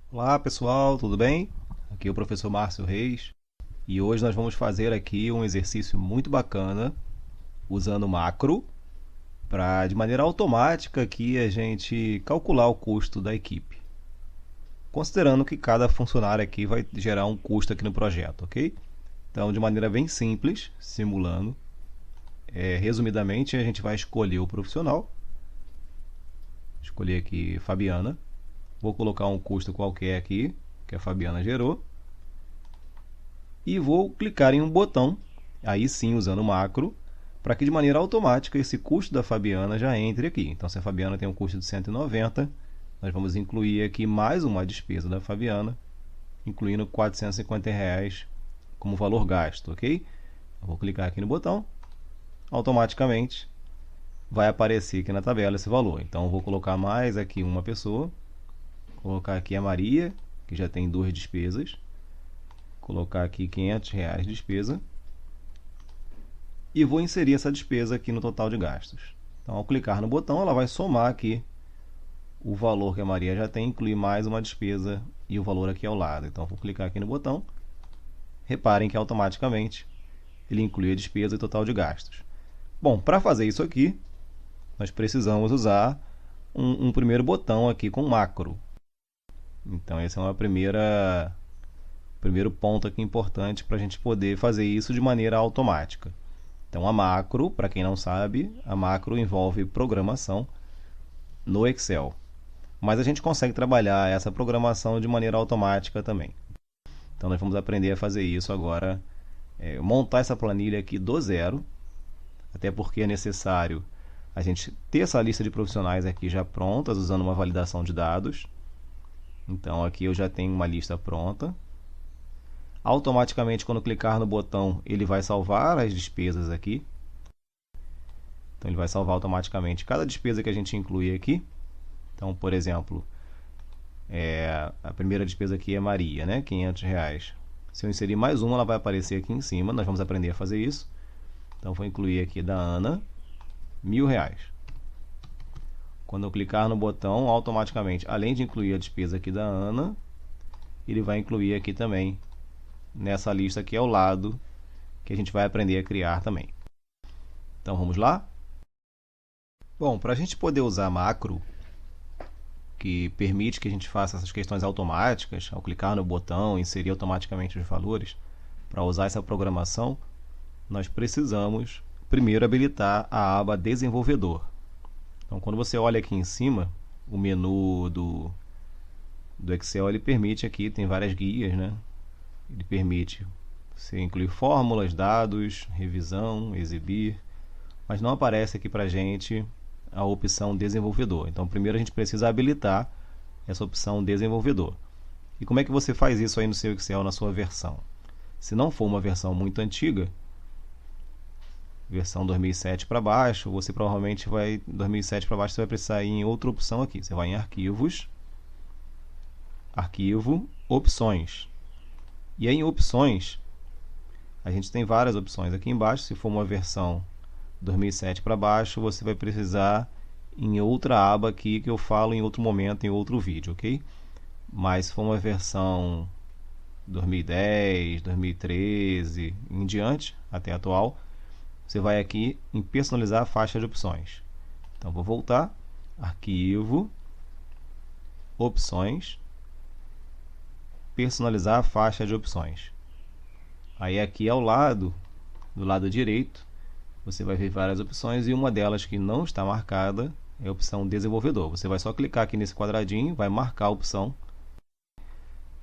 Olá pessoal, tudo bem? Aqui é o professor Márcio Reis e hoje nós vamos fazer aqui um exercício muito bacana usando macro para de maneira automática aqui a gente calcular o custo da equipe, considerando que cada funcionário aqui vai gerar um custo aqui no projeto, ok? Então, de maneira bem simples, simulando, resumidamente a gente vai escolher o profissional, escolher aqui Fabiana, vou colocar um custo qualquer aqui que a Fabiana gerou e vou clicar em um botão, aí sim usando o macro, para que de maneira automática esse custo da Fabiana já entre aqui. Então, se a Fabiana tem um custo de 190, nós vamos incluir aqui mais uma despesa da Fabiana, incluindo R$ 450 como valor gasto, ok? Eu vou clicar aqui no botão, automaticamente vai aparecer aqui na tabela esse valor. Então, eu vou colocar mais aqui uma pessoa, colocar aqui a Maria, que já tem duas despesas, colocar aqui R$ 500 de despesa e vou inserir essa despesa aqui no total de gastos. Então, ao clicar no botão, ela vai somar aqui o valor que a Maria já tem, incluir mais uma despesa e o valor aqui ao lado. Então, vou clicar aqui no botão. Reparem que automaticamente ele inclui a despesa e o total de gastos. Bom, para fazer isso aqui, nós precisamos usar um primeiro botão aqui com macro. Então, esse é o primeiro ponto aqui importante para a gente poder fazer isso de maneira automática. Então, a macro, para quem não sabe, a macro envolve programação no Excel. Mas a gente consegue trabalhar essa programação de maneira automática também. Então, nós vamos aprender a fazer isso agora, montar essa planilha aqui do zero, até porque é necessário a gente ter essa lista de profissionais aqui já prontas, usando uma validação de dados. Então, aqui eu já tenho uma lista pronta. Automaticamente, quando clicar no botão, ele vai salvar as despesas aqui. Então, ele vai salvar automaticamente cada despesa que a gente inclui aqui. Então, por exemplo, a primeira despesa aqui é Maria, né? R$ 500. Se eu inserir mais uma, ela vai aparecer aqui em cima. Nós vamos aprender a fazer isso. Então, vou incluir aqui da Ana, R$ 1.000. Quando eu clicar no botão, automaticamente, além de incluir a despesa aqui da Ana, ele vai incluir aqui também nessa lista aqui ao lado, que a gente vai aprender a criar também. Então, vamos lá? Bom, para a gente poder usar macro, que permite que a gente faça essas questões automáticas, ao clicar no botão, inserir automaticamente os valores, para usar essa programação, nós precisamos primeiro habilitar a aba Desenvolvedor. Então, quando você olha aqui em cima, o menu do Excel, ele permite aqui, tem várias guias, né? Ele permite você incluir fórmulas, dados, revisão, exibir, mas não aparece aqui para a gente a opção desenvolvedor. Então, primeiro a gente precisa habilitar essa opção desenvolvedor. E como é que você faz isso aí no seu Excel, na sua versão? Se não for uma versão muito antiga, versão 2007 para baixo, você provavelmente vai, 2007 para baixo, você vai precisar ir em outra opção aqui. Você vai em Arquivos, Arquivo, Opções. E aí em opções, a gente tem várias opções aqui embaixo. Se for uma versão 2007 para baixo, você vai precisar em outra aba aqui que eu falo em outro momento, em outro vídeo, ok? Mas se for uma versão 2010, 2013 em diante, até atual, você vai aqui em personalizar a faixa de opções. Então vou voltar, arquivo, opções, personalizar a faixa de opções. Aí aqui ao lado, do lado direito, você vai ver várias opções e uma delas que não está marcada é a opção desenvolvedor. Você vai só clicar aqui nesse quadradinho, vai marcar a opção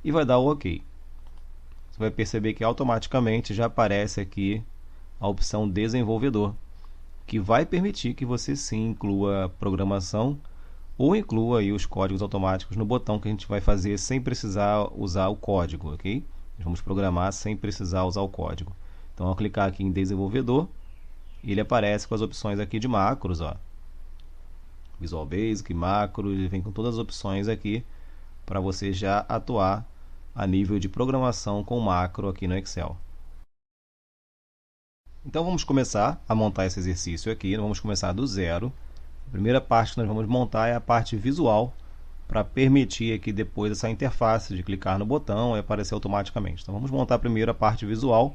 e vai dar o OK. Você vai perceber que automaticamente já aparece aqui a opção desenvolvedor, que vai permitir que você sim inclua a programação ou inclua aí os códigos automáticos no botão que a gente vai fazer sem precisar usar o código, ok? Nós vamos programar sem precisar usar o código. Então, ao clicar aqui em desenvolvedor, ele aparece com as opções aqui de macros, ó. Visual Basic, macros, ele vem com todas as opções aqui para você já atuar a nível de programação com macro aqui no Excel. Então vamos começar a montar esse exercício aqui, vamos começar do zero. A primeira parte que nós vamos montar é a parte visual para permitir aqui depois essa interface de clicar no botão e aparecer automaticamente. Então vamos montar primeiro a parte visual.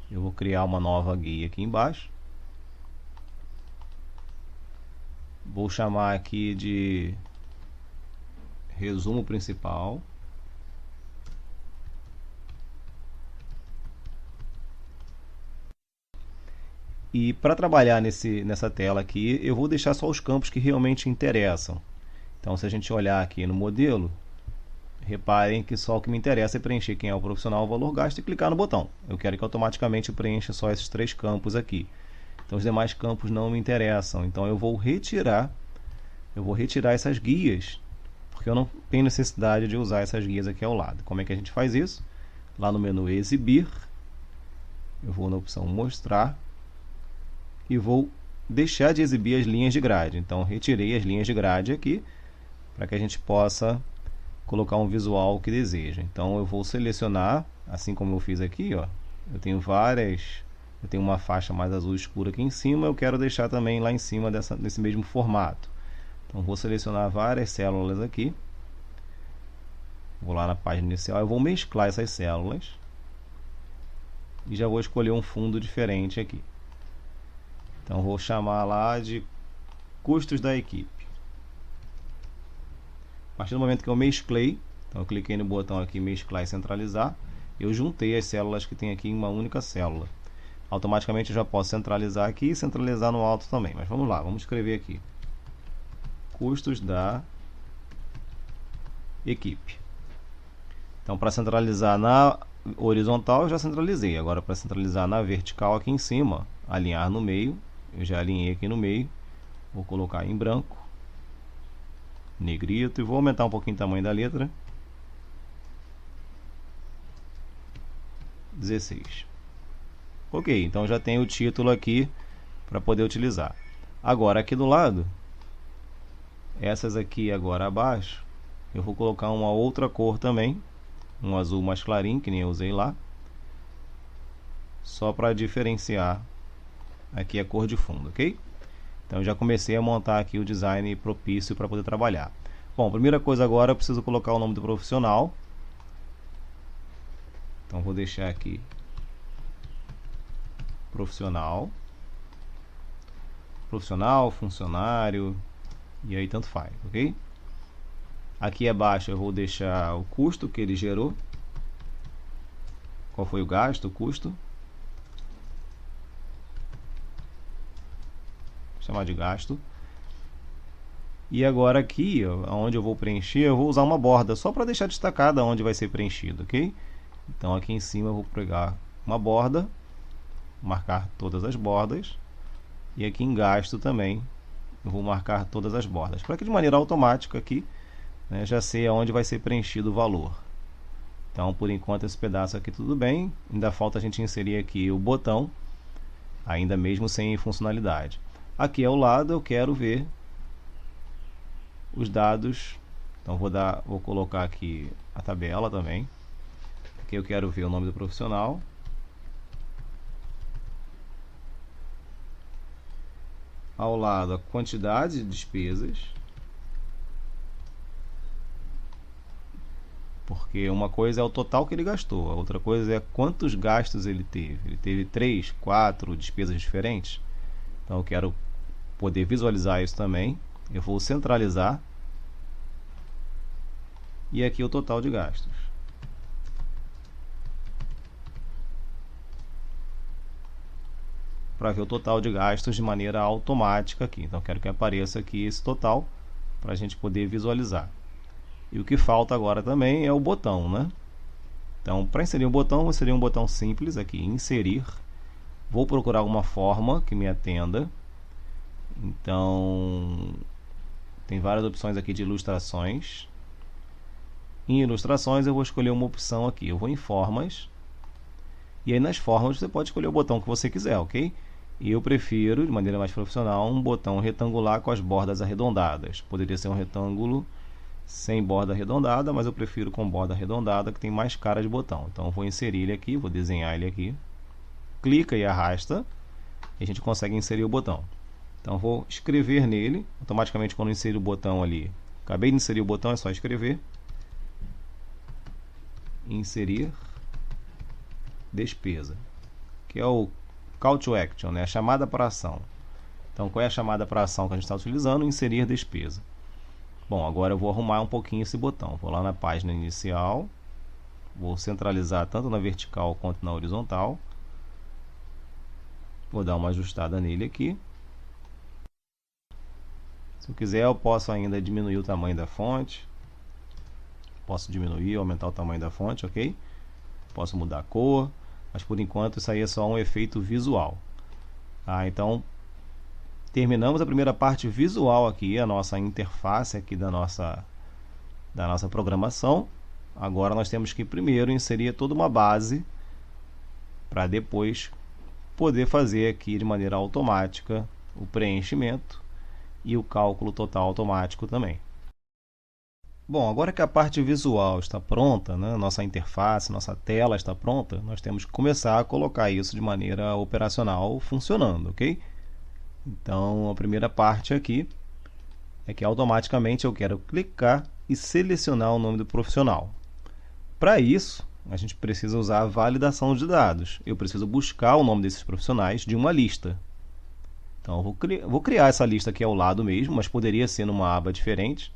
Eu vou criar uma nova guia aqui embaixo. Vou chamar aqui de resumo principal. E para trabalhar nessa tela aqui, eu vou deixar só os campos que realmente interessam. Então, se a gente olhar aqui no modelo, reparem que só o que me interessa é preencher quem é o profissional, o valor gasto e clicar no botão. Eu quero que automaticamente preencha só esses 3 campos aqui. Então, os demais campos não me interessam. Então, eu vou retirar essas guias, porque eu não tenho necessidade de usar essas guias aqui ao lado. Como é que a gente faz isso? Lá no menu Exibir, eu vou na opção Mostrar e vou deixar de exibir as linhas de grade. Então, retirei as linhas de grade aqui, para que a gente possa colocar um visual que deseja. Então, eu vou selecionar, assim como eu fiz aqui, ó, eu tenho uma faixa mais azul escura aqui em cima, eu quero deixar também lá em cima desse mesmo formato. Então, vou selecionar várias células aqui, vou lá na página inicial, eu vou mesclar essas células e já vou escolher um fundo diferente aqui. Então, vou chamar lá de custos da equipe. A partir do momento que eu mesclei, então eu cliquei no botão aqui mesclar e centralizar, eu juntei as células que tem aqui em uma única célula. Automaticamente eu já posso centralizar aqui e centralizar no alto também. Mas vamos lá, vamos escrever aqui custos da equipe. Então, para centralizar na horizontal eu já centralizei. Agora, para centralizar na vertical aqui em cima, alinhar no meio, eu já alinhei aqui no meio. Vou colocar em branco, negrito, e vou aumentar um pouquinho o tamanho da letra. 16. Ok, então já tem o título aqui para poder utilizar. Agora aqui do lado, essas aqui agora abaixo, eu vou colocar uma outra cor também, um azul mais clarinho, que nem eu usei lá, só para diferenciar aqui a cor de fundo, ok? Então eu já comecei a montar aqui o design propício para poder trabalhar. Bom, primeira coisa agora eu preciso colocar o nome do profissional. Então vou deixar aqui profissional, funcionário, e aí tanto faz, ok? Aqui abaixo eu vou deixar o custo que ele gerou. Qual foi o gasto, o custo? Vou chamar de gasto. E agora aqui, onde eu vou preencher, eu vou usar uma borda, só para deixar destacada onde vai ser preenchido, ok? Então aqui em cima eu vou pegar uma borda, marcar todas as bordas, e aqui em gasto também eu vou marcar todas as bordas, para que de maneira automática aqui, né, já sei aonde vai ser preenchido o valor. Então por enquanto esse pedaço aqui tudo bem, ainda falta a gente inserir aqui o botão, ainda mesmo sem funcionalidade. Aqui ao lado eu quero ver os dados, então vou colocar aqui a tabela também. Aqui eu quero ver o nome do profissional, ao lado a quantidade de despesas, porque uma coisa é o total que ele gastou, a outra coisa é quantos gastos ele teve. Ele teve 3, 4 despesas diferentes, então eu quero poder visualizar isso também. Eu vou centralizar e aqui o total de gastos. Para ver o total de gastos de maneira automática aqui. Então quero que apareça aqui esse total para a gente poder visualizar. E o que falta agora também é o botão, né? Então, para inserir um botão, vou inserir um botão simples aqui, inserir. Vou procurar uma forma que me atenda. Então, tem várias opções aqui de ilustrações. Em ilustrações eu vou escolher uma opção aqui. Eu vou em formas. E aí nas formas você pode escolher o botão que você quiser, ok? E eu prefiro, de maneira mais profissional, um botão retangular com as bordas arredondadas. Poderia ser um retângulo sem borda arredondada, mas eu prefiro com borda arredondada, que tem mais cara de botão. Então eu vou inserir ele aqui, vou desenhar ele aqui. Clica e arrasta e a gente consegue inserir o botão. Então vou escrever nele, automaticamente quando eu insiro o botão ali, Acabei de inserir o botão, é só escrever. Inserir despesa, que é o call to action, né? A chamada para ação. Então, qual é a chamada para ação que a gente está utilizando? Inserir despesa. Bom, agora eu vou arrumar um pouquinho esse botão. Vou lá na página inicial, vou centralizar tanto na vertical quanto na horizontal. Vou dar uma ajustada nele aqui. Se eu quiser, eu posso ainda diminuir o tamanho da fonte. Posso diminuir, aumentar o tamanho da fonte, ok? Posso mudar a cor, mas por enquanto isso aí é só um efeito visual. Então, terminamos a primeira parte visual aqui, a nossa interface aqui da nossa programação. Agora nós temos que primeiro inserir toda uma base para depois poder fazer aqui de maneira automática o preenchimento e o cálculo total automático também. Bom, agora que a parte visual está pronta, né, nossa interface, nossa tela está pronta, nós temos que começar a colocar isso de maneira operacional funcionando, ok? Então, a primeira parte aqui é que automaticamente eu quero clicar e selecionar o nome do profissional. Para isso, a gente precisa usar a validação de dados. Eu preciso buscar o nome desses profissionais de uma lista. Então, eu vou criar essa lista aqui ao lado mesmo, mas poderia ser numa aba diferente.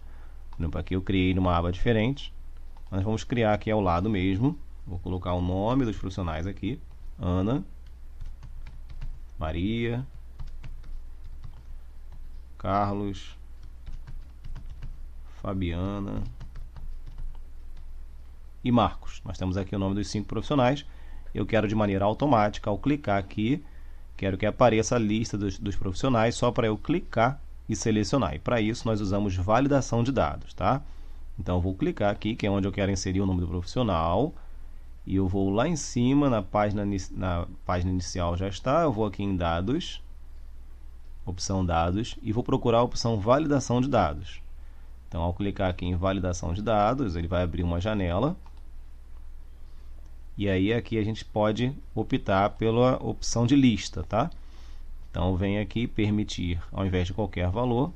Aqui eu criei numa aba diferente. Nós vamos criar aqui ao lado mesmo. Vou colocar o nome dos profissionais aqui. Ana, Maria, Carlos, Fabiana e Marcos. Nós temos aqui o nome dos 5 profissionais. Eu quero de maneira automática, ao clicar aqui, quero que apareça a lista dos profissionais só para eu clicar e selecionar. E para isso nós usamos validação de dados, tá? Então eu vou clicar aqui, que é onde eu quero inserir o nome do profissional, e eu vou lá em cima na página inicial já está, eu vou aqui em dados, opção dados, e vou procurar a opção validação de dados. Então ao clicar aqui em validação de dados, ele vai abrir uma janela. E aí aqui a gente pode optar pela opção de lista, tá? Então, vem aqui permitir, ao invés de qualquer valor,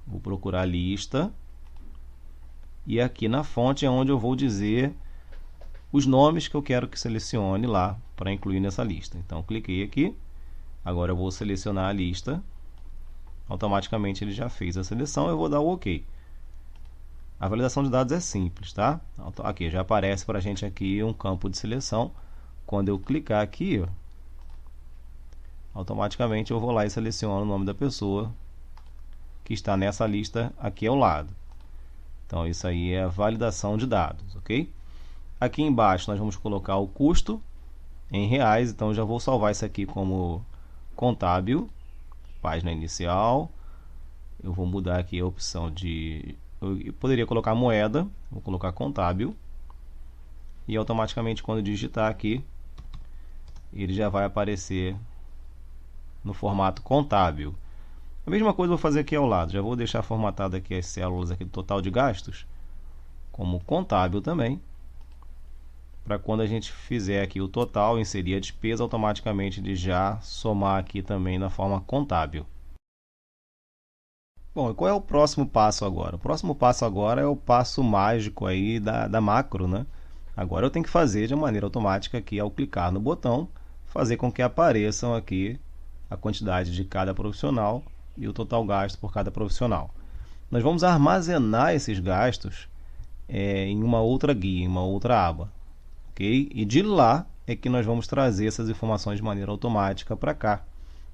vou procurar lista. E aqui na fonte é onde eu vou dizer os nomes que eu quero que selecione lá para incluir nessa lista. Então, cliquei aqui. Agora eu vou selecionar a lista. Automaticamente ele já fez a seleção, eu vou dar o OK. A validação de dados é simples, tá? Aqui já aparece para a gente aqui um campo de seleção. Quando eu clicar aqui, automaticamente eu vou lá e seleciono o nome da pessoa que está nessa lista aqui ao lado. Então isso aí é a validação de dados, ok? Aqui embaixo nós vamos colocar o custo em reais, então eu já vou salvar isso aqui como contábil, página inicial. Eu vou mudar aqui a opção de... Eu poderia colocar moeda, vou colocar contábil. E automaticamente quando digitar aqui, ele já vai aparecer no formato contábil. A mesma coisa eu vou fazer aqui ao lado. Já vou deixar formatado aqui as células aqui do total de gastos como contábil também. Para quando a gente fizer aqui o total, inserir a despesa, automaticamente ele já somar aqui também na forma contábil. Bom, e qual é o próximo passo agora? O próximo passo agora é o passo mágico aí da macro, né? Agora eu tenho que fazer de maneira automática aqui, ao clicar no botão, fazer com que apareçam aqui a quantidade de cada profissional e o total gasto por cada profissional. Nós vamos armazenar esses gastos em uma outra guia, em uma outra aba. Okay? E de lá é que nós vamos trazer essas informações de maneira automática para cá,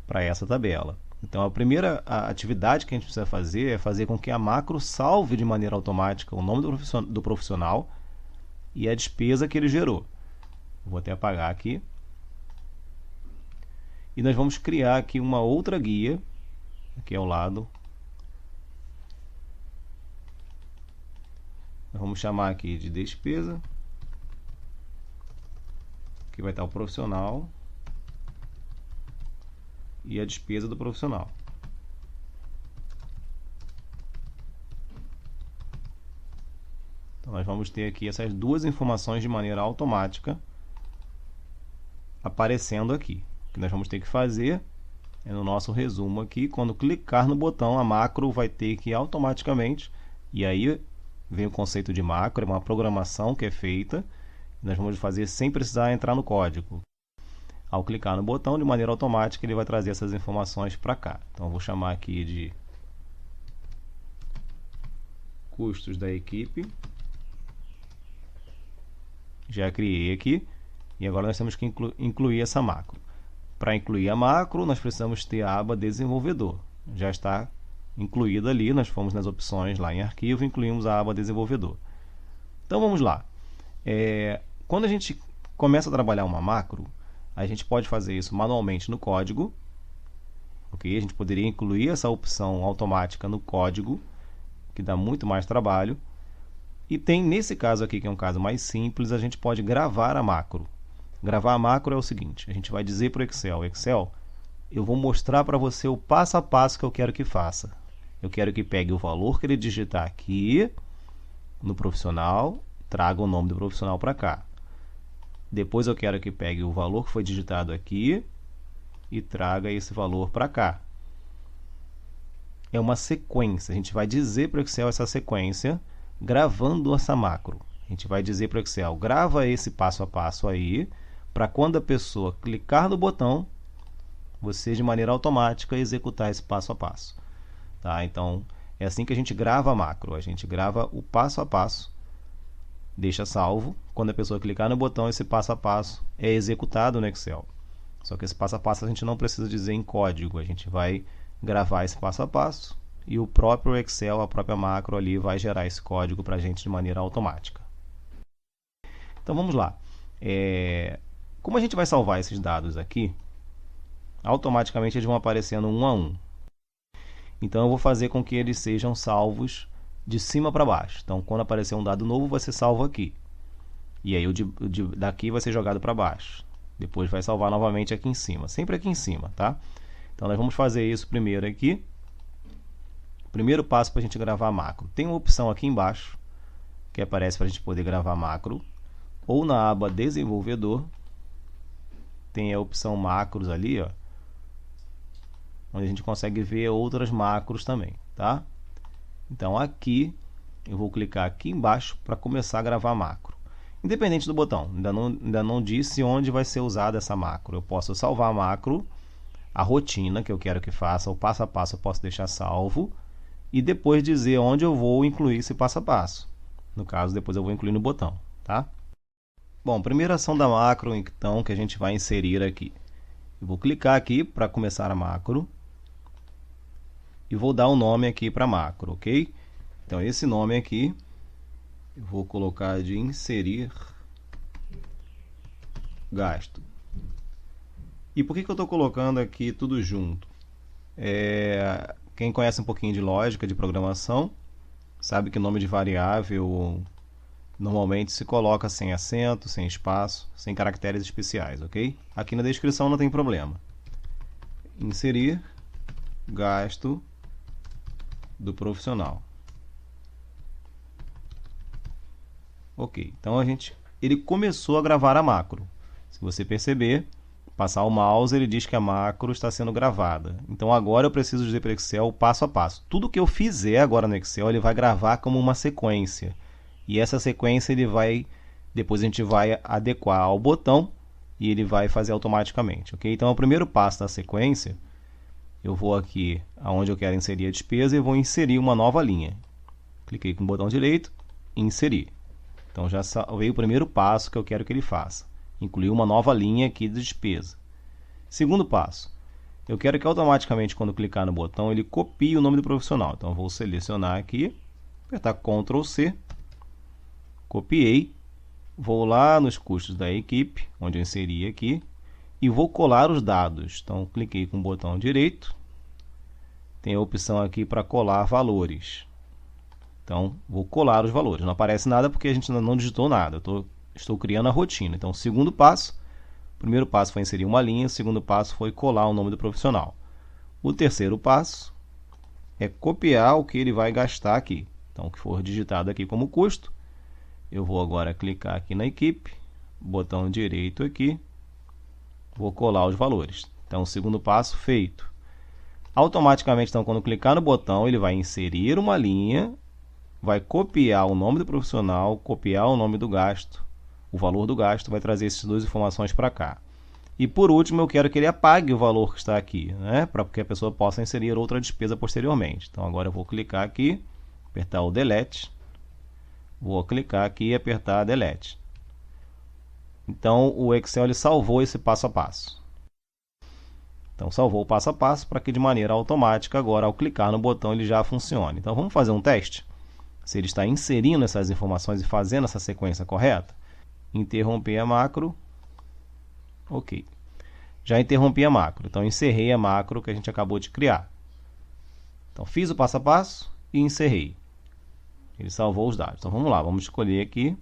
para essa tabela. Então a primeira atividade que a gente precisa fazer é fazer com que a macro salve de maneira automática o nome do profissional e a despesa que ele gerou. Vou até apagar aqui. E nós vamos criar aqui uma outra guia, aqui ao lado. Nós vamos chamar aqui de despesa. Aqui vai estar o profissional e a despesa do profissional. Então nós vamos ter aqui essas duas informações de maneira automática aparecendo aqui. O que nós vamos ter que fazer é no nosso resumo aqui, quando clicar no botão, a macro vai ter que automaticamente E aí vem o conceito de macro, é uma programação que é feita, nós vamos fazer sem precisar entrar no código. Ao clicar no botão, de maneira automática, ele vai trazer essas informações para cá. Então, eu vou chamar aqui de custos da equipe. Já criei aqui. E agora nós temos que incluir essa macro. Para incluir a macro, nós precisamos ter a aba desenvolvedor. Já está incluída ali, nós fomos nas opções lá em arquivo e incluímos a aba desenvolvedor. Então, vamos lá. Quando a gente começa a trabalhar uma macro, a gente pode fazer isso manualmente no código. Okay? A gente poderia incluir essa opção automática no código, que dá muito mais trabalho. E tem, nesse caso aqui, que é um caso mais simples, a gente pode gravar a macro. Gravar a macro é o seguinte, a gente vai dizer para o Excel, eu vou mostrar para você o passo a passo que eu quero que faça. Eu quero que pegue o valor que ele digitar aqui no profissional, traga o nome do profissional para cá. Depois eu quero que pegue o valor que foi digitado aqui e traga esse valor para cá. É uma sequência. A gente vai dizer para o Excel essa sequência gravando essa macro. A gente vai dizer para o Excel, grava esse passo a passo aí, para quando a pessoa clicar no botão, você de maneira automática executar esse passo a passo. Tá? Então, é assim que a gente grava a macro. A gente grava o passo a passo, deixa salvo. Quando a pessoa clicar no botão, esse passo a passo é executado no Excel. Só que esse passo a passo a gente não precisa dizer em código. A gente vai gravar esse passo a passo e o próprio Excel, a própria macro ali, vai gerar esse código para a gente de maneira automática. Então vamos lá. Como a gente vai salvar esses dados aqui, automaticamente eles vão aparecendo um a um. Então eu vou fazer com que eles sejam salvos de cima para baixo. Então quando aparecer um dado novo vai ser salvo aqui. E aí daqui vai ser jogado para baixo. Depois vai salvar novamente aqui em cima. Sempre aqui em cima, tá? Então nós vamos fazer isso primeiro aqui. Primeiro passo para a gente gravar macro. Tem uma opção aqui embaixo que aparece para a gente poder gravar macro. Ou na aba desenvolvedor. Tem a opção macros ali, ó, onde a gente consegue ver outras macros também, tá? Então aqui eu vou clicar aqui embaixo para começar a gravar macro. Independente do botão, ainda não disse onde vai ser usada essa macro. Eu posso salvar a macro, a rotina que eu quero que faça, o passo a passo eu posso deixar salvo e depois dizer onde eu vou incluir esse passo a passo. No caso, depois eu vou incluir no botão, tá? Bom, primeira ação da macro, então, que a gente vai inserir aqui. Eu vou clicar aqui para começar a macro e vou dar um nome aqui para a macro, ok? Então, esse nome aqui, eu vou colocar de inserir gasto. E por que eu estou colocando aqui tudo junto? Quem conhece um pouquinho de lógica, de programação, sabe que nome de variável normalmente se coloca sem acento, sem espaço, sem caracteres especiais, ok? Aqui na descrição não tem problema. Inserir gasto do profissional. Ok, então ele começou a gravar a macro. Se você perceber, passar o mouse, ele diz que a macro está sendo gravada. Então agora eu preciso dizer para o Excel passo a passo. Tudo que eu fizer agora no Excel, ele vai gravar como uma sequência. E essa sequência depois a gente vai adequar ao botão e ele vai fazer automaticamente, ok? Então, o primeiro passo da sequência, eu vou aqui aonde eu quero inserir a despesa e vou inserir uma nova linha. Cliquei com o botão direito, inserir. Então, já veio o primeiro passo que eu quero que ele faça. Incluir uma nova linha aqui de despesa. Segundo passo, eu quero que automaticamente, quando clicar no botão, ele copie o nome do profissional. Então, eu vou selecionar aqui, apertar Ctrl C, copiei, vou lá nos custos da equipe, onde eu inseri aqui, e vou colar os dados. Então, cliquei com o botão direito, tem a opção aqui para colar valores. Então, vou colar os valores. Não aparece nada porque a gente ainda não digitou nada. Estou criando a rotina. Então, segundo passo, o primeiro passo foi inserir uma linha, o segundo passo foi colar o nome do profissional. O terceiro passo é copiar o que ele vai gastar aqui. Então, o que for digitado aqui como custo, eu vou agora clicar aqui na equipe, botão direito aqui, vou colar os valores. Então, o segundo passo feito. Automaticamente, então, quando clicar no botão, ele vai inserir uma linha, vai copiar o nome do profissional, copiar o nome do gasto, o valor do gasto, vai trazer essas duas informações para cá. E por último, eu quero que ele apague o valor que está aqui, né? Para que a pessoa possa inserir outra despesa posteriormente. Então agora eu vou clicar aqui, apertar o Delete, vou clicar aqui e apertar Delete. Então o Excel ele salvou esse passo a passo. Então salvou o passo a passo para que de maneira automática agora ao clicar no botão ele já funcione. Então vamos fazer um teste. Se ele está inserindo essas informações e fazendo essa sequência correta. Interromper a macro. Ok. Já interrompi a macro. Então encerrei a macro que a gente acabou de criar. Então fiz o passo a passo e encerrei. Ele salvou os dados. Então vamos lá, vamos escolher aqui.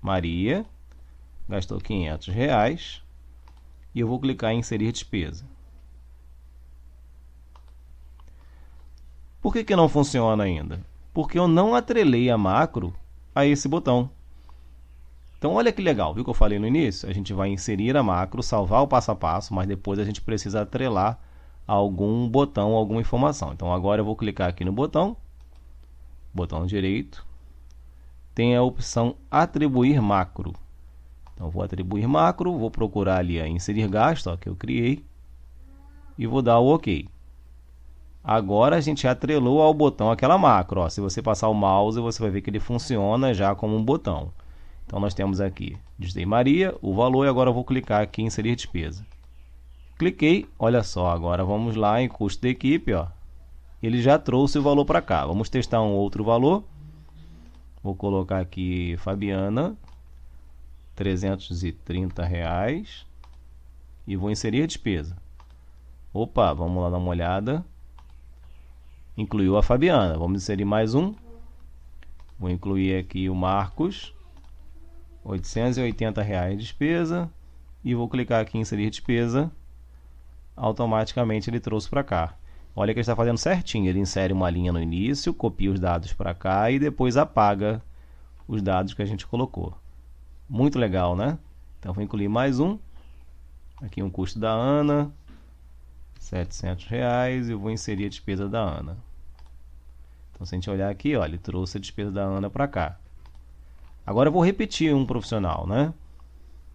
Maria gastou R$500 e eu vou clicar em inserir despesa. Por que não funciona ainda? Porque eu não atrelei a macro a esse botão. Então olha que legal, viu que eu falei no início? A gente vai inserir a macro, salvar o passo a passo, mas depois a gente precisa atrelar algum botão, alguma informação. Então agora eu vou clicar aqui no botão direito, tem a opção atribuir macro. Então vou atribuir macro, vou procurar ali a inserir gasto, ó, que eu criei, e vou dar o OK. Agora a gente atrelou ao botão aquela macro. Ó. Se você passar o mouse, você vai ver que ele funciona já como um botão. Então nós temos aqui, digitei Maria, o valor, e agora eu vou clicar aqui em inserir despesa. Cliquei, olha só, agora vamos lá em custo da equipe, ó. Ele já trouxe o valor para cá. Vamos testar um outro valor. Vou colocar aqui Fabiana, R$330 e vou inserir a despesa. Opa, vamos lá dar uma olhada. Incluiu a Fabiana. Vamos inserir mais um. Vou incluir aqui o Marcos, R$880 de despesa, e vou clicar aqui em inserir despesa. Automaticamente ele trouxe para cá. Olha que ele está fazendo certinho. Ele insere uma linha no início, copia os dados para cá e depois apaga os dados que a gente colocou. Muito legal, né? Então vou incluir mais um. Aqui um custo da Ana, R$700, e vou inserir a despesa da Ana. Então se a gente olhar aqui, ó, ele trouxe a despesa da Ana para cá. Agora eu vou repetir um profissional, né?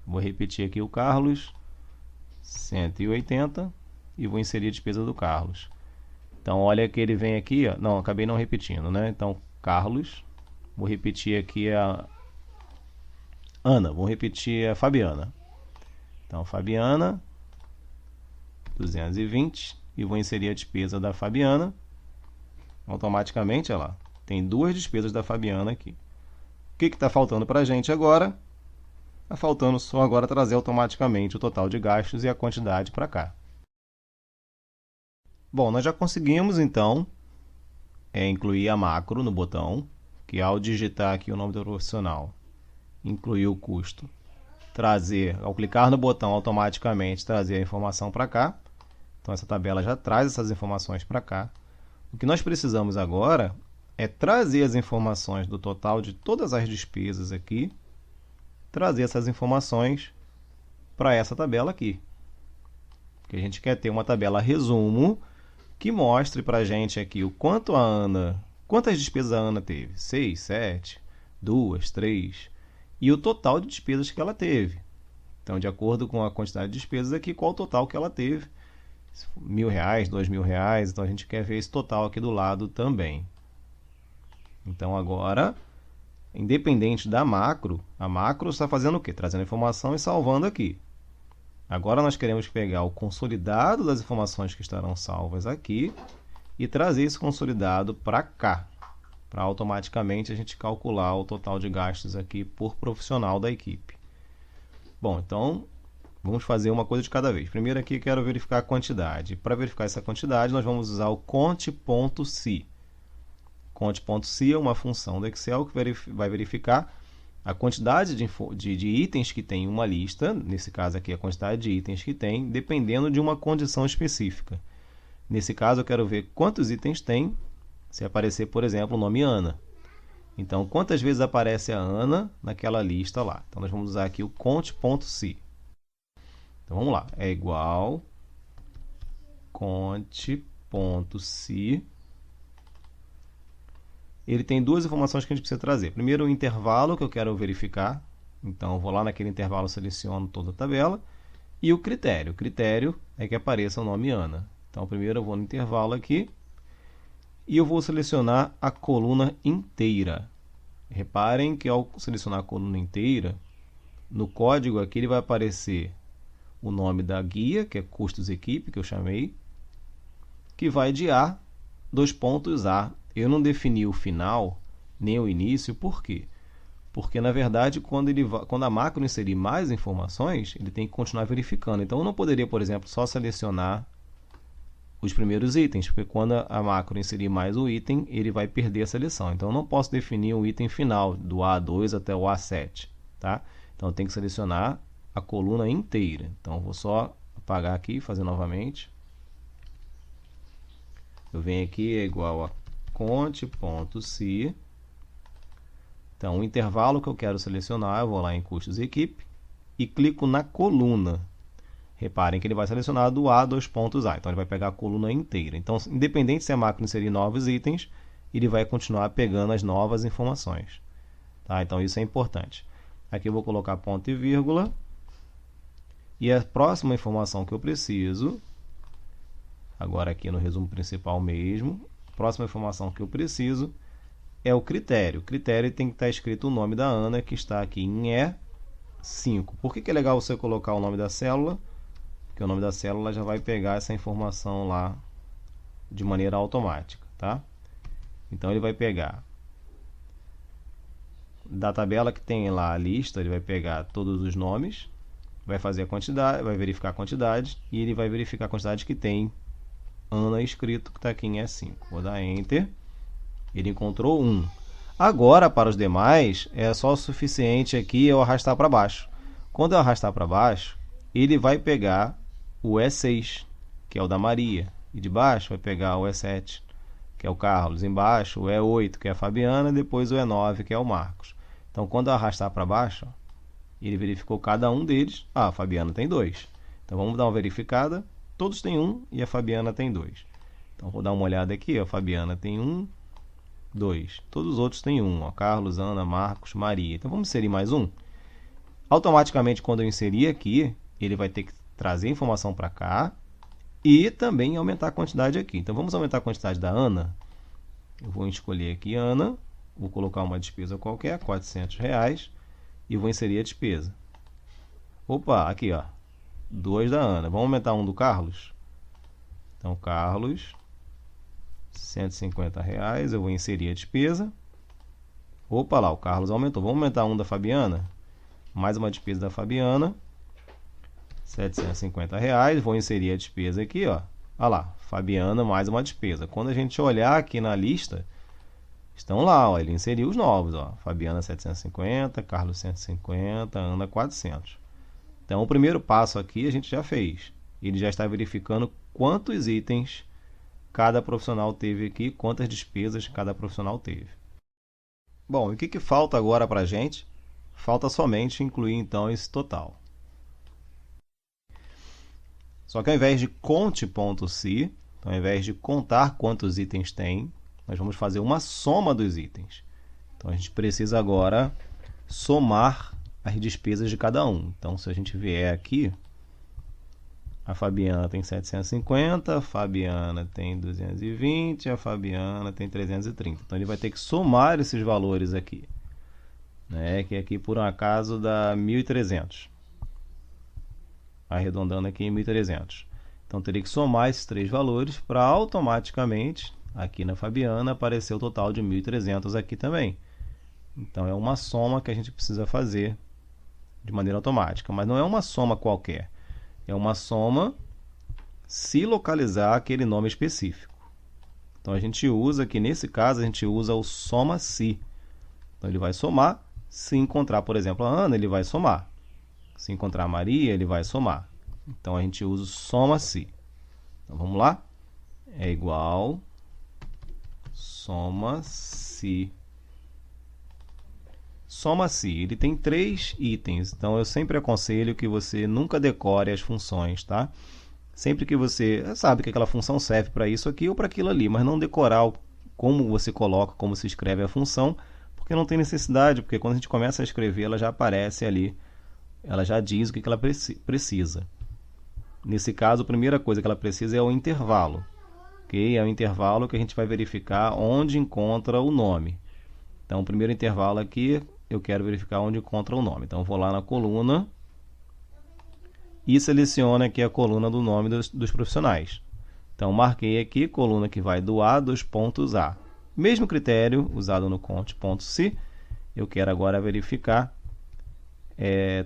Vou repetir aqui o Carlos, 180, e vou inserir a despesa do Carlos. Então olha que ele vem aqui, ó. Não, acabei não repetindo, né? Então Carlos, vou repetir aqui a Ana, vou repetir a Fabiana. Então Fabiana, 220, e vou inserir a despesa da Fabiana. Automaticamente, olha lá, tem duas despesas da Fabiana aqui. O que está faltando para a gente agora? Está faltando só agora trazer automaticamente o total de gastos e a quantidade para cá. Bom, nós já conseguimos então incluir a macro no botão, que ao digitar aqui o nome do profissional, incluir o custo, trazer, ao clicar no botão automaticamente trazer a informação para cá. Então essa tabela já traz essas informações para cá. O que nós precisamos agora é trazer as informações do total de todas as despesas aqui, trazer essas informações para essa tabela aqui. Porque a gente quer ter uma tabela resumo que mostre para a gente aqui o quanto a Ana, quantas despesas a Ana teve, 6, 7, 2, 3, e o total de despesas que ela teve. Então, de acordo com a quantidade de despesas aqui, qual o total que ela teve. R$1.000, R$2.000, então a gente quer ver esse total aqui do lado também. Então agora, independente da macro, a macro está fazendo o quê? Trazendo informação e salvando aqui. Agora nós queremos pegar o consolidado das informações que estarão salvas aqui e trazer esse consolidado para cá, para automaticamente a gente calcular o total de gastos aqui por profissional da equipe. Bom, então vamos fazer uma coisa de cada vez. Primeiro aqui quero verificar a quantidade. Para verificar essa quantidade, nós vamos usar o conte.si. Conte.si é uma função do Excel que vai verificar a quantidade de itens que tem em uma lista, nesse caso aqui a quantidade de itens que tem, dependendo de uma condição específica. Nesse caso eu quero ver quantos itens tem, se aparecer, por exemplo, o nome Ana. Então, quantas vezes aparece a Ana naquela lista lá. Então, nós vamos usar aqui o conte.si. Então, vamos lá. É igual conte.si ele tem duas informações que a gente precisa trazer. Primeiro, o intervalo que eu quero verificar. Então, eu vou lá naquele intervalo, seleciono toda a tabela. E o critério. O critério é que apareça o nome Ana. Então, primeiro eu vou no intervalo aqui. E eu vou selecionar a coluna inteira. Reparem que ao selecionar a coluna inteira, no código aqui ele vai aparecer o nome da guia, que é custos equipe, que eu chamei, que vai de A, A. Eu não defini o final, nem o início, por quê? Porque, na verdade, quando a macro inserir mais informações, ele tem que continuar verificando. Então, eu não poderia, por exemplo, só selecionar os primeiros itens, porque quando a macro inserir mais o item, ele vai perder a seleção. Então, eu não posso definir um item final, do A2 até o A7. Tá? Então, eu tenho que selecionar a coluna inteira. Então, eu vou só apagar aqui, fazer novamente. Eu venho aqui, é igual a cont.se. Então, o intervalo que eu quero selecionar, eu vou lá em custos equipe e clico na coluna. Reparem que ele vai selecionar do A, A. Então, ele vai pegar a coluna inteira. Então, independente se a macro inserir novos itens, ele vai continuar pegando as novas informações. Tá? Então, isso é importante. Aqui eu vou colocar ponto e vírgula. E a próxima informação que eu preciso, agora aqui no resumo principal mesmo, a próxima informação que eu preciso é o critério. O critério tem que estar escrito o nome da Ana, que está aqui em E5. Por que é legal você colocar o nome da célula? Porque o nome da célula já vai pegar essa informação lá de maneira automática. Tá? Então, ele vai pegar da tabela que tem lá a lista, ele vai pegar todos os nomes, vai fazer a quantidade, vai verificar a quantidade e ele vai verificar a quantidade que tem Ana escrito, que está aqui em E5. Vou dar Enter. Ele encontrou 1. Agora, para os demais, é só o suficiente aqui eu arrastar para baixo. Quando eu arrastar para baixo, ele vai pegar o E6, que é o da Maria. E de baixo vai pegar o E7, que é o Carlos. Embaixo, o E8, que é a Fabiana. E depois o E9, que é o Marcos. Então, quando eu arrastar para baixo, ele verificou cada um deles. Ah, a Fabiana tem 2. Então, vamos dar uma verificada. Todos têm 1 e a Fabiana tem 2. Então, vou dar uma olhada aqui. A Fabiana tem 1, 2. Todos os outros têm 1. Ó, Carlos, Ana, Marcos, Maria. Então, vamos inserir mais um. Automaticamente, quando eu inserir aqui, ele vai ter que trazer informação para cá e também aumentar a quantidade aqui. Então, vamos aumentar a quantidade da Ana. Eu vou escolher aqui Ana. Vou colocar uma despesa qualquer, R$400. E vou inserir a despesa. Opa, aqui, ó. 2 da Ana. Vamos aumentar um do Carlos? Então, Carlos, R$150. Eu vou inserir a despesa. Opa lá, o Carlos aumentou. Vamos aumentar um da Fabiana? Mais uma despesa da Fabiana. R$750. Vou inserir a despesa aqui, ó. Olha lá, Fabiana, mais uma despesa. Quando a gente olhar aqui na lista, estão lá, ó, ele inseriu os novos, ó. Fabiana 750, Carlos 150, Ana 400. Então, o primeiro passo aqui a gente já fez. Ele já está verificando quantos itens cada profissional teve aqui, quantas despesas cada profissional teve. Bom, e o que falta agora para a gente? Falta somente incluir, então, esse total. Só que ao invés de conte.se, então, ao invés de contar quantos itens tem, nós vamos fazer uma soma dos itens. Então, a gente precisa agora somar as despesas de cada um. Então, se a gente vier aqui, a Fabiana tem 750, a Fabiana tem 220, a Fabiana tem 330. Então, ele vai ter que somar esses valores aqui, né? Que aqui, por um acaso, dá 1.300. Arredondando aqui em 1.300. Então, teria que somar esses três valores para automaticamente, aqui na Fabiana, aparecer o total de 1.300 aqui também. Então, é uma soma que a gente precisa fazer de maneira automática. Mas não é uma soma qualquer. É uma soma se localizar aquele nome específico. Então, a gente usa aqui, nesse caso, a gente usa o soma-se. Então, ele vai somar. Se encontrar, por exemplo, a Ana, ele vai somar. Se encontrar a Maria, ele vai somar. Então, a gente usa o soma-se. Então, vamos lá? É igual soma-se. Soma-se, ele tem 3 itens. Então, eu sempre aconselho que você nunca decore as funções, tá? Sempre que você sabe que aquela função serve para isso aqui ou para aquilo ali, mas não decorar como você coloca, como se escreve a função, porque não tem necessidade, porque quando a gente começa a escrever, ela já aparece ali, ela já diz o que ela precisa. Nesse caso, a primeira coisa que ela precisa é o intervalo. Okay? É o intervalo que a gente vai verificar onde encontra o nome. Então, o primeiro intervalo aqui, eu quero verificar onde encontra o nome. Então, eu vou lá na coluna e seleciono aqui a coluna do nome dos profissionais. Então, marquei aqui, coluna que vai do A, dos pontos A. Mesmo critério usado no conte.se, eu quero agora verificar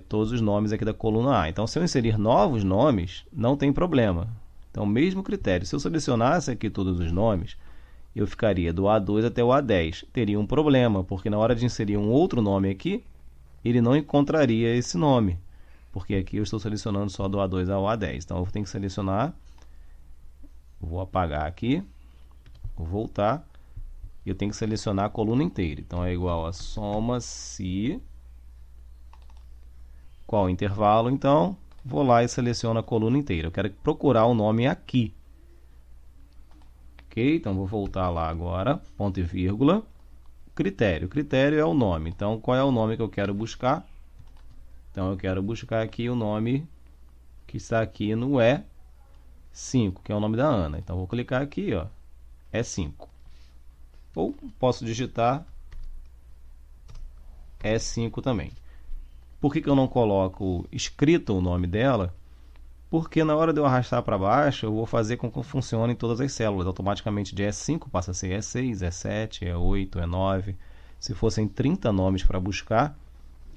todos os nomes aqui da coluna A. Então, se eu inserir novos nomes, não tem problema. Então, mesmo critério. Se eu selecionasse aqui todos os nomes, eu ficaria do A2 até o A10. Teria um problema, porque na hora de inserir um outro nome aqui, ele não encontraria esse nome, porque aqui eu estou selecionando só do A2 ao A10. Então, eu tenho que selecionar, vou apagar aqui, vou voltar, e eu tenho que selecionar a coluna inteira. Então, é igual a soma-se. Qual o intervalo? Então, vou lá e seleciono a coluna inteira. Eu quero procurar o nome aqui. Ok? Então, vou voltar lá agora, ponto e vírgula. Critério. Critério é o nome. Então, qual é o nome que eu quero buscar? Então, eu quero buscar aqui o nome que está aqui no E5, que é o nome da Ana. Então, vou clicar aqui, ó, E5. Ou posso digitar E5 também. Por que eu não coloco escrito o nome dela? Porque na hora de eu arrastar para baixo, eu vou fazer com que funcione em todas as células. Automaticamente de E5 passa a ser E6, E7, E8, E9. Se fossem 30 nomes para buscar,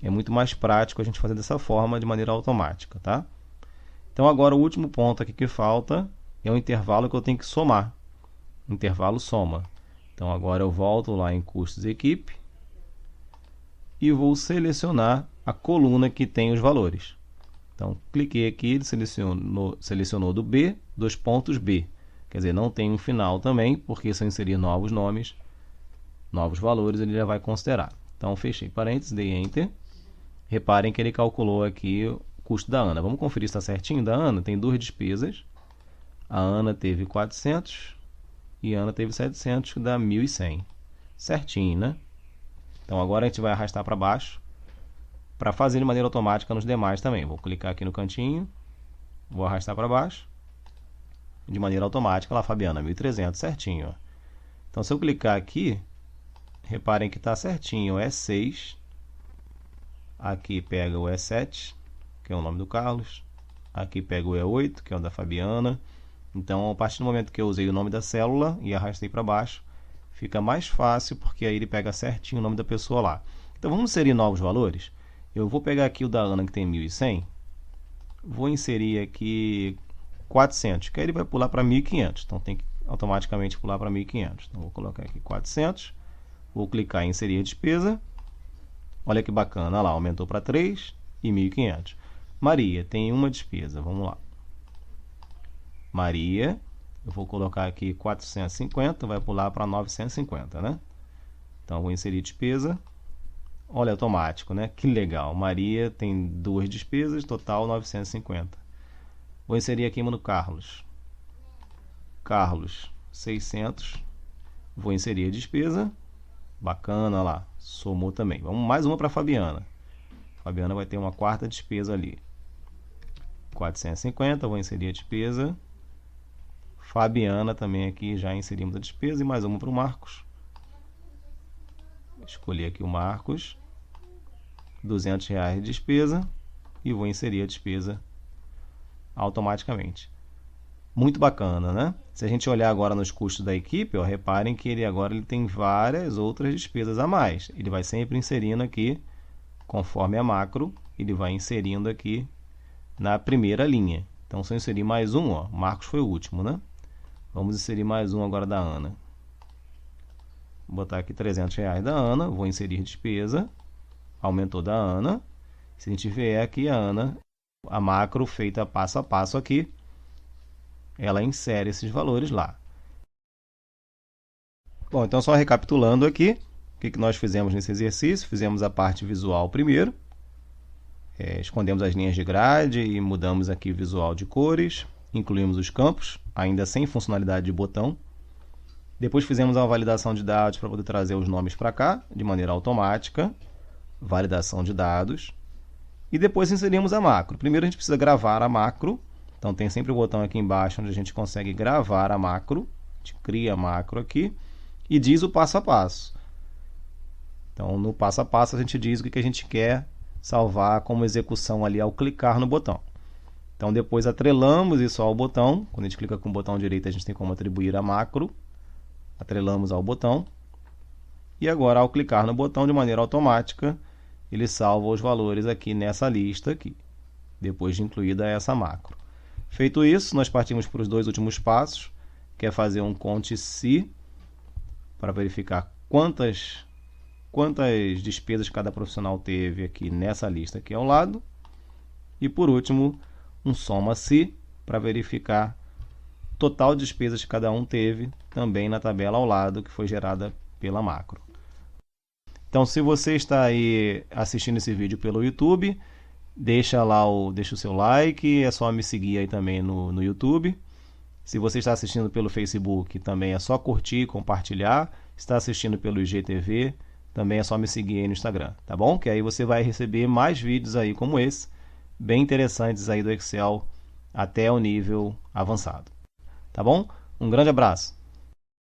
é muito mais prático a gente fazer dessa forma, de maneira automática, tá? Então agora o último ponto aqui que falta é o intervalo que eu tenho que somar. Intervalo soma. Então agora eu volto lá em custos equipe e vou selecionar a coluna que tem os valores. Então, cliquei aqui, ele selecionou do B, dos pontos B. Quer dizer, não tem um final também, porque se eu inserir novos nomes, novos valores, ele já vai considerar. Então, fechei parênteses, dei Enter. Reparem que ele calculou aqui o custo da Ana. Vamos conferir se está certinho da Ana. Tem duas despesas. A Ana teve 400 e a Ana teve 700, que dá 1.100. Certinho, né? Então, agora a gente vai arrastar para baixo, para fazer de maneira automática nos demais também. Vou clicar aqui no cantinho, vou arrastar para baixo, de maneira automática, lá, Fabiana, 1.300, certinho. Ó. Então, se eu clicar aqui, reparem que está certinho, o E6, aqui pega o E7, que é o nome do Carlos, aqui pega o E8, que é o da Fabiana. Então, a partir do momento que eu usei o nome da célula e arrastei para baixo, fica mais fácil, porque aí ele pega certinho o nome da pessoa lá. Então, vamos inserir novos valores? Eu vou pegar aqui o da Ana, que tem 1.100, vou inserir aqui 400, que aí ele vai pular para 1.500. Então, tem que automaticamente pular para 1.500. Então, vou colocar aqui 400, vou clicar em inserir despesa. Olha que bacana, olha lá, aumentou para 3 e 1.500. Maria, tem uma despesa, vamos lá. Maria, eu vou colocar aqui 450, vai pular para 950, né? Então, vou inserir despesa. Olha, automático, né? Que legal. Maria tem duas despesas, total 950. Vou inserir aqui no Carlos. Carlos, 600. Vou inserir a despesa. Bacana, lá. Somou também. Vamos mais uma para a Fabiana. Fabiana vai ter uma quarta despesa ali. 450, vou inserir a despesa. Fabiana também aqui já inserimos a despesa. E mais uma para o Marcos. Escolhi aqui o Marcos. R$200 de despesa. E vou inserir a despesa automaticamente. Muito bacana, né? Se a gente olhar agora nos custos da equipe, ó, reparem que ele agora tem várias outras despesas a mais. Ele vai sempre inserindo aqui, conforme a macro, ele vai inserindo aqui na primeira linha. Então, se eu inserir mais um, ó, Marcos foi o último, né? Vamos inserir mais um agora da Ana. Vou botar aqui R$300 da Ana, vou inserir despesa, aumentou da Ana. Se a gente vier aqui a Ana, a macro feita passo a passo aqui, ela insere esses valores lá. Bom, então só recapitulando aqui, o que nós fizemos nesse exercício? Fizemos a parte visual primeiro, escondemos as linhas de grade e mudamos aqui o visual de cores, incluímos os campos, ainda sem funcionalidade de botão. Depois fizemos uma validação de dados para poder trazer os nomes para cá, de maneira automática. Validação de dados. E depois inserimos a macro. Primeiro a gente precisa gravar a macro. Então tem sempre o botão aqui embaixo onde a gente consegue gravar a macro. A gente cria a macro aqui e diz o passo a passo. Então no passo a passo a gente diz o que a gente quer salvar como execução ali ao clicar no botão. Então depois atrelamos isso ao botão. Quando a gente clica com o botão direito a gente tem como atribuir a macro. Atrelamos ao botão. E agora ao clicar no botão de maneira automática ele salva os valores aqui nessa lista aqui, depois de incluída essa macro. Feito isso, nós partimos para os dois últimos passos, que é fazer um conte-se para verificar quantas despesas cada profissional teve aqui nessa lista aqui ao lado. E por último, um soma-se para verificar o total de despesas que cada um teve também na tabela ao lado que foi gerada pela macro. Então, se você está aí assistindo esse vídeo pelo YouTube, deixa o seu like, é só me seguir aí também no YouTube. Se você está assistindo pelo Facebook, também é só curtir e compartilhar. Se está assistindo pelo IGTV, também é só me seguir aí no Instagram, tá bom? Que aí você vai receber mais vídeos aí como esse, bem interessantes aí do Excel até o nível avançado. Tá bom? Um grande abraço!